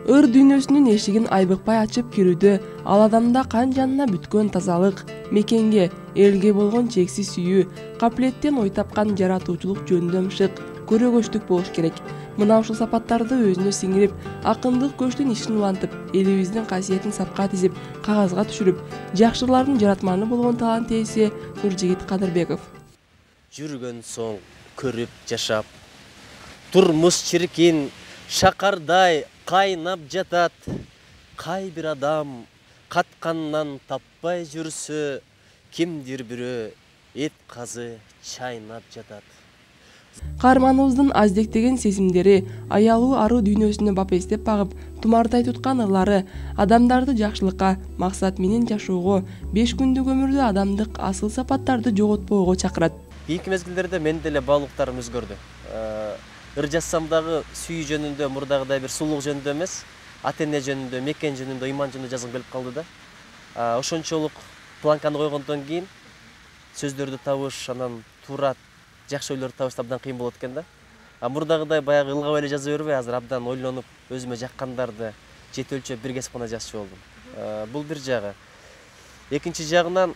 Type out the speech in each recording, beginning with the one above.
Ыр дүйнөсүнүн эшигин айбыкпай ачып кирүүдө ал адамда кан жанына бүткөн тазалык, мекенге, элге болгон чексиз сүйүү, капилеттен ой тапкан жаратуучулук жөнүндө ымшык, көрөгөчтүк болуш керек. Мына ушул сапаттарды өзүнө сиңирип, акындык көчтүн ишин улантып, элибиздин касиетин сапка тизип, кагазга түшүрүп, жакшылардын жаратманы болгон талант ээси Нуржигит Кадырбеков. Жүргөн соң көрүп жашап, турмуш чиркин шакардай кайнап жатат. Кай бир адам катканнан таппай жүрсө, кимдир бирөө эт казы чайнап жатат. Каарманыбыздын аздектеген сезимдери, аялуу аруу дүйнөсүнө бапестеп багып, тумардай туткан ырлары адамдарды жакшылыкка, максат менен жашоого, 5 күндүк өмүрдө адамдык асыл сапаттарды жоготпоого чакырат. Бийик мезгилдерде мен деле баалуулуктарым өзгөрдү. Ыр жазсам дагы сүйүү жөнүндө, мурдагыдай бир сулуулук жөнүндө эмес, ата-эне жөнүндө, мекен жөнүндө, ыйман жөнүндө жазгым келип калды да. Ошончолук планканы койгондон кийин сөздөрдү табыш, анан туура жакшы ойлорду табыш абдан кыйын болот экен да. Мурдагыдай баягы ылгап эле жаза бербей, азыр абдан ойлонуп, өзүмө жаккандарды жете өлчөп бир кесип гана жазчу болдум. Бул бир жагы. Экинчи жагынан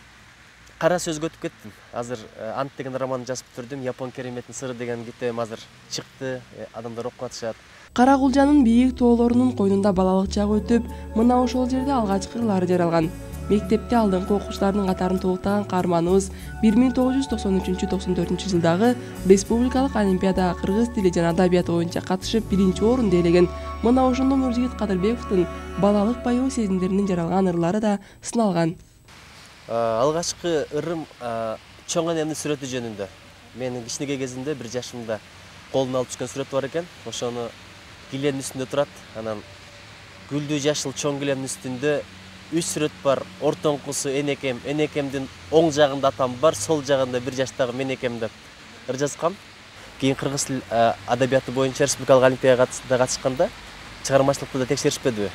кара сөзгө өтүп кеттим. Азыр Ант деген романды жазып бүтүрдүм. Япон кереметтин сыры деген китебим азыр чыкты. Адамдар окуп атышат. Кара Кулжанын бийик тоолорунун койнунда балалык чагы өтүп, мына ошол жерде алгачкы ырлары жаралган. Мектепте алдыңкы окуучулардын катарын толуктаган каарманыбыз 1993-94 жылдагы Республикалык Олимпиадага кыргыз тили жана адабияты боюнча катышып 1-орунду ээлеген. Мына ошондо Нуржигит Кадырбековдун балалык баягы сезимдеринин жаралган ырлары да сыналган. Алгачкы ырым чоң энемдин сүрөтү жөнүндө. Менин кичинекей кезимде 1 жашымда колуна алып түшкөн сүрөт бар экен. Ошону килемдин үстүндө турат. Анан гүлдүү жашыл чоң килемдин үстүндө 3 сүрөт бар. Ортоңкусу энекем, энекемдин оң жагында атам бар, сол жагында 1 жаштагы мен экем деп ыр жазгам. Кийин кыргыз тил адабияты боюнча республикалык олимпиадага катышканда чыгармачылыкты да текшеришпедиби?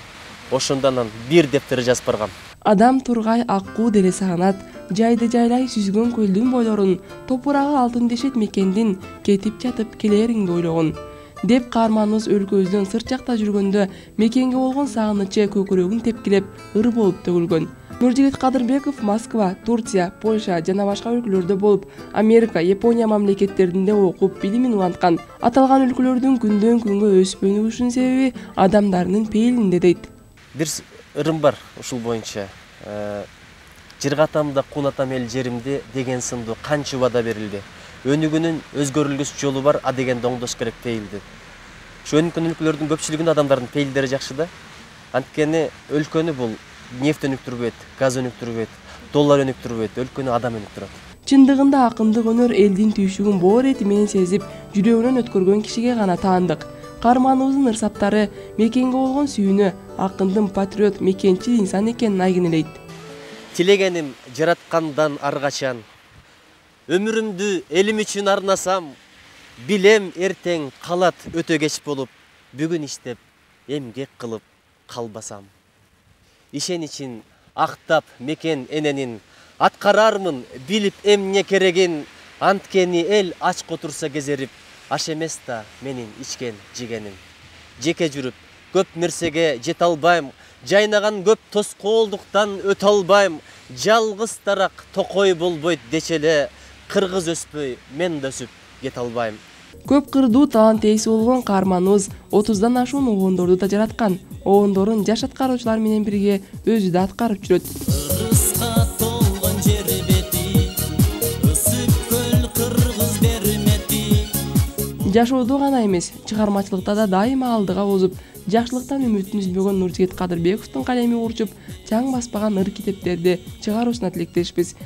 Ошондон 1 деп ыр жазып баргам. Адам тургай аккуу деле сагынат, жайды жайлай сүзгөн көлдүн бойлорун, топурагы алтын дешет мекендин, кетип жатып келериңди ойлогон. Деп каарманыбыз өлкөбүздөн сырт жакта жүргөндө мекенге болгон сагынычы көкүрөгүн тепкилеп ыр болуп төгүлгөн. Нуржигит Кадырбеков Москва, Турция, Польша жана башка өлкөлөрдө болуп, Америка, Япония мамлекеттеринде окуп, билимин уланткан. Аталган өлкөлөрдүн күндөн күнгө өсүп өнүгүшүнүн себеби адамдарынын пейилинде дейт. Бир ырым бар ушул боюнча. Жыргатамда кунатам эл жеримди деген сындуу канча убада берилди. Өнүгүүнүн өзгөрүлгүс жолу бар, а дегенде оңдош керек пейилди. Ошо өнүккөн өлкөлөрдүн көпчүлүгүнүн адамдардын пейилдери жакшы да. Анткени өлкөнү бул нефть өнүктүрбөйт, газ өнүктүрбөйт, доллар өнүктүрбөйт, өлкөнү адам өнүктүрөт. Чындыгында акындык өнөр элдин түйшүгүн боор эти менен сезип, жүрөгүнөн өткөргөн кишиге гана таандык. Каарманыбыздын ырсаптары мекенге болгон сүйүүнү, акындын патриот, мекенчил инсан экенин айгинелейт. Тилегеним жараткандан аргачан, өмүрүмдү элим үчүн арнасам, билем эртең калат өтө кеч болуп, бүгүн иштеп, эмгек кылып калбасам. Ишеничин актап мекен эненин, аткарармын билип эмне керегин, анткени эл ач которса кезерип, аш эмес да менин ичкен жегеним. Жеке жүрүп, көп нерсеге жете албайм, жайнаган көп тоскоолдуктан өтө албайм, жалгыз тарак токой болбойт дечеле, кыргыз өспөй, мен да өсүп кете албайм. Көп кырдуу талант ээси болгон каарманыбыз 30дан ашуун обондорду да жараткан. Обондорун жаш аткаруучулар менен бирге өзү да аткарып жүрөт. Жашоодо гана эмес, чыгармачылыкта да дайыма алдыга озуп, жакшылыктан үмүтүн үзбөгөн Нуржигит Кадырбековдун калеми урчуп, чаң баспаган ыр китептерди чыгаруусуна тилектешпиз.